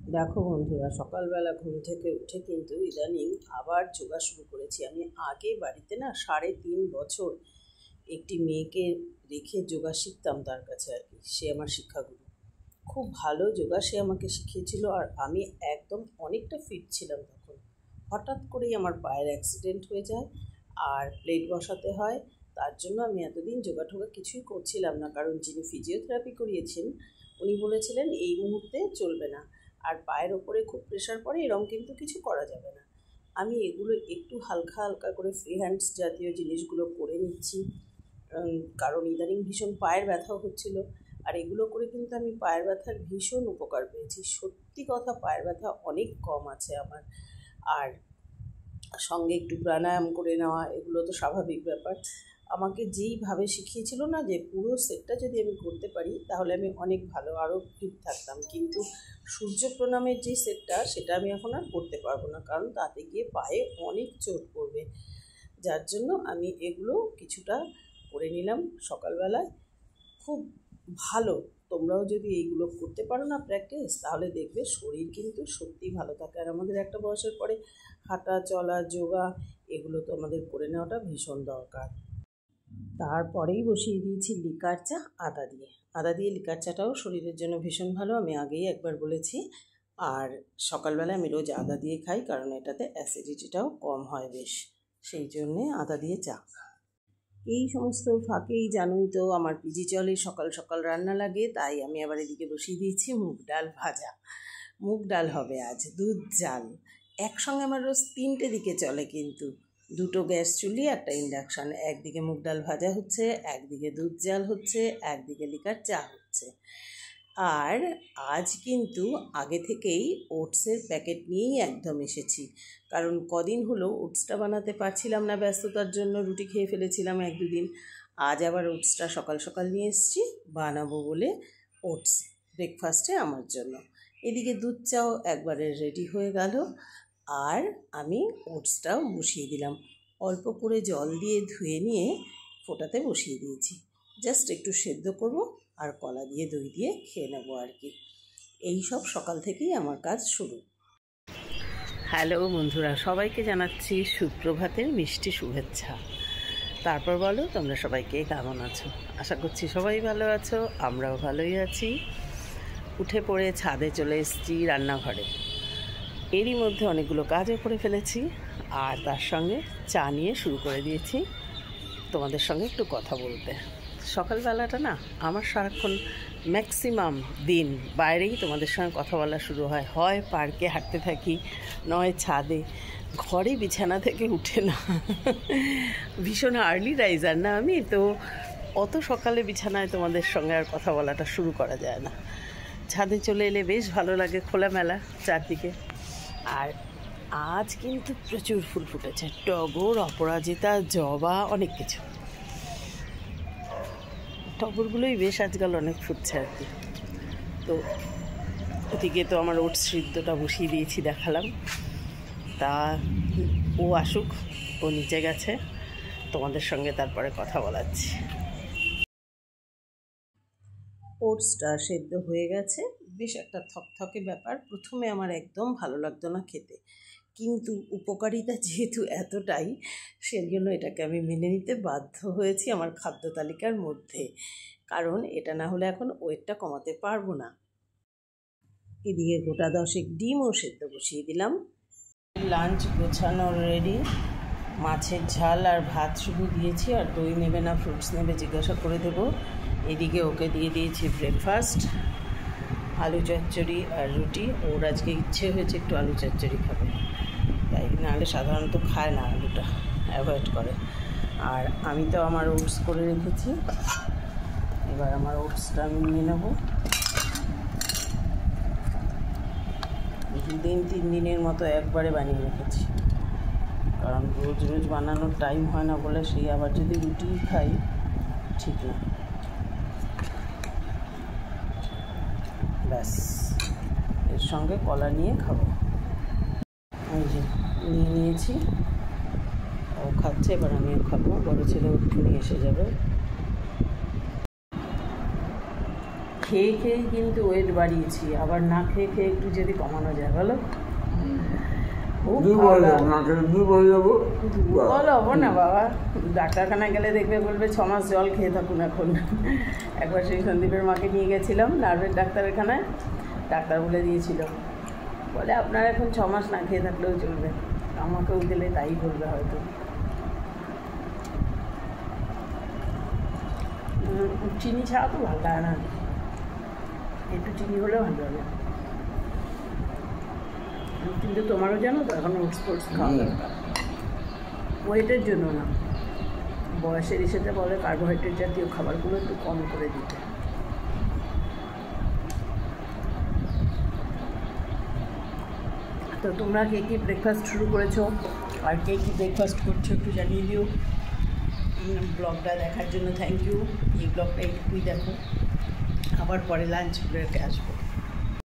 দেখো বন্ধুরা, সকালবেলা ঘুম থেকে উঠে কিন্তু ইদানিং আবার যোগা শুরু করেছি। আমি আগে বাড়িতে না 3.5 বছর একটি মেয়েকে রেখে যোগা শিখতাম তার কাছে আর কি। সে আমার শিক্ষাগুরু, খুব ভালো যোগা সে আমাকে শিখিয়েছিল। আর আমি একদম অনেকটা ফিট ছিলাম তখন। হঠাৎ করেই আমার পায়ের অ্যাক্সিডেন্ট হয়ে যায় আর প্লেট বসাতে হয়। তার জন্য আমি এতদিন যোগা টোগা কিছুই করছিলাম না, কারণ যিনি ফিজিওথেরাপি করিয়েছেন উনি বলেছিলেন এই মুহূর্তে চলবে না, আর পায়ের ওপরে খুব প্রেশার পড়ে, এরকম কিন্তু কিছু করা যাবে না। আমি এগুলো একটু হালকা হালকা করে ফ্রি হ্যান্ডস জাতীয় জিনিসগুলো করে নিচ্ছি, কারণ ইদানিং ভীষণ পায়ের ব্যথাও হচ্ছিল। আর এগুলো করে কিন্তু আমি পায়ের ব্যথার ভীষণ উপকার পেয়েছি। সত্যি কথা, পায়ের ব্যথা অনেক কম আছে আমার। আর সঙ্গে একটু প্রাণায়াম করে নেওয়া, এগুলো তো স্বাভাবিক ব্যাপার। আমাকে যেইভাবে শিখিয়েছিল না, যে পুরো সেটটা যদি আমি করতে পারি তাহলে আমি অনেক ভালো আরও ফিট থাকতাম, কিন্তু সূর্য প্রণামের যে সেটটা সেটা আমি এখন আর করতে পারবো না, কারণ তাতে গিয়ে পায়ে অনেক চোট পড়বে। যার জন্য আমি এগুলো কিছুটা করে নিলাম সকালবেলায়। খুব ভালো। তোমরাও যদি এইগুলো করতে পারো না প্র্যাকটিস, তাহলে দেখবে শরীর কিন্তু সত্যিই ভালো থাকে। আর আমাদের একটা বয়সের পরে হাঁটা চলা যোগা এগুলো তো আমাদের করে নেওয়াটা ভীষণ দরকার। তারপরেই বসিয়ে দিয়েছি লিকার চা আদা দিয়ে। আদা দিয়ে লিকার চাটাও শরীরের জন্য ভীষণ ভালো, আমি আগেই একবার বলেছি। আর সকালবেলা আমি রোজ আদা দিয়ে খাই, কারণ এটাতে অ্যাসিডিটিটাও কম হয় বেশ, সেই জন্যে আদা দিয়ে চা। এই সমস্ত ফাঁকেই জানোই তো আমার পিজি চলে, সকাল সকাল রান্না লাগে, তাই আমি আবার এদিকে বসিয়ে দিয়েছি মুগ ডাল ভাজা। মুগ ডাল হবে আজ দুধ জাল। একসঙ্গে আমার রোজ 3টে দিকে চলে, কিন্তু 2টো গ্যাস চুলি, একটা ইন্ডাকশান। একদিকে মুগ ডাল ভাজা হচ্ছে, একদিকে দুধ জাল হচ্ছে, একদিকে লিকার চা হচ্ছে। আর আজ কিন্তু আগে থেকেই ওটসের প্যাকেট নিয়েই একদম এসেছি, কারণ কদিন হলো ওটসটা বানাতে পারছিলাম না, ব্যস্ততার জন্য রুটি খেয়ে ফেলেছিলাম 1-2 দিন। আজ আবার ওটসটা সকাল সকাল নিয়ে এসেছি বানাবো বলে, ওটস ব্রেকফাস্টে আমার জন্য। এদিকে দুধ চাও একবারে রেডি হয়ে গেল, আর আমি ওটসটাও বসিয়ে দিলাম। অল্প করে জল দিয়ে ধুয়ে নিয়ে ফোটাতে বসিয়ে দিয়েছি। জাস্ট একটু সেদ্ধ করব আর কলা দিয়ে দই দিয়ে খেয়ে নেবো আর কি। এই সব সকাল থেকেই আমার কাজ শুরু। হ্যালো বন্ধুরা, সবাইকে জানাচ্ছি সুপ্রভাতের মিষ্টি শুভেচ্ছা। তারপর বলো তোমরা সবাইকে কেমন আছো? আশা করছি সবাই ভালো আছো, আমরাও ভালোই আছি। উঠে পড়ে ছাদে চলে এসেছি রান্নাঘরে। এরই মধ্যে অনেকগুলো কাজও করে ফেলেছি, আর তার সঙ্গে চা নিয়ে শুরু করে দিয়েছি তোমাদের সঙ্গে একটু কথা বলতে। সকালবেলাটা না আমার সারাক্ষণ ম্যাক্সিমাম দিন বাইরেই তোমাদের সঙ্গে কথা বলা শুরু হয়। হয় পার্কে হাঁটতে থাকি, নয় ছাদে। ঘরে বিছানা থেকে উঠে না। ভীষণ আর্লি রাইজার না আমি, তো অত সকালে বিছানায় তোমাদের সঙ্গে আর কথা বলাটা শুরু করা যায় না। ছাদে চলে এলে বেশ ভালো লাগে, খোলামেলা চারদিকে। আর আজ কিন্তু প্রচুর ফুল ফুটেছে, টগর, অপরাজিতা, জবা, অনেক কিছু। টগরগুলোই বেশ আজকাল অনেক ফুটছে আর কি। তো ওদিকে তো আমার ওটস সিদ্ধটা বসিয়ে দিয়েছি, দেখালাম। তা ও আসুক, ও নিচে গেছে, তোমাদের সঙ্গে তারপরে কথা বলাচ্ছি। ওটসটা সেদ্ধ হয়ে গেছে, বেশ একটা থকথকে ব্যাপার। প্রথমে আমার একদম ভালো লাগতো না খেতে, কিন্তু উপকারিতা যেহেতু এতটাই, সেই জন্য এটাকে আমি মেনে নিতে বাধ্য হয়েছি আমার খাদ্য তালিকার মধ্যে, কারণ এটা না হলে এখন ওয়েটটা কমাতে পারবো না। এদিকে গোটা 10 ডিমও সেদ্ধ বসিয়ে দিলাম। লাঞ্চ গোছানো রেডি। মাছের ঝাল আর ভাত শুধু দিয়েছি, আর দই নেবে না ফ্রুটস নেবে জিজ্ঞাসা করে দেবো। এদিকে ওকে দিয়ে দিয়েছি ব্রেকফাস্ট, আলু চচ্চড়ি আর রুটি। ওর আজকে ইচ্ছে হয়েছে একটু আলু চচ্চড়ি খাবে, তাই নাহলে সাধারণত খায় না, আলুটা অ্যাভয়েড করে। আর আমি তো আমার ওটস করে রেখেছি, এবার আমার ওটসটা আমি নিয়ে নেব। 2-3 দিনের মতো একবারে বানিয়ে রেখেছি, কারণ রোজ রোজ বানানোর টাইম হয় না বলে, সেই আবার যদি রুটি খাই ঠিক না। ব্যাস, এর সঙ্গে কলা নিয়ে খাবো। এই যে নিয়ে নিয়েছি, ও খাচ্ছে, এবার আমিও খাবো। বড় ছেলে ওখানে এসে যাবে। খেয়ে খেয়েই কিন্তু ওয়েট বাড়িয়েছি, আবার না খেয়ে খেয়ে একটু যদি কমানো যায় বলো। বলো হবো না বাবা, ডাক্তারখানায় গেলে দেখবে বলবে 6 মাস জল খেয়ে থাকুন। এখন একবার সেই সন্দীপের মাকে নিয়ে গেছিলাম নার্ভের ডাক্তারখানায়, ডাক্তার বলে দিয়েছিল, বলে আপনার এখন 6 মাস না খেয়ে থাকলেও চলবে। আমাকেও গেলে তাই বলবে হয়তো। চিনি ছাড়া তো ভালো লাগে না, একটু চিনি হলেও ভালো হবে। কিন্তু তোমারও জানো তো এখন ওটস ফোটস খাওয়া দরকার, ওয়েটের জন্য না, বয়সের হিসেবে বলে কার্বোহাইড্রেট জাতীয় খাবারগুলো একটু কম করে দিতে। তো তোমরা কে কী ব্রেকফাস্ট শুরু করেছো আর কে কী ব্রেকফাস্ট করছো একটু জানিয়ে দিও। ব্লগটা দেখার জন্য থ্যাংক ইউ। এই ব্লগটা একটুই দেখো, আবার পরে লাঞ্চ ব্রেকে আসবো।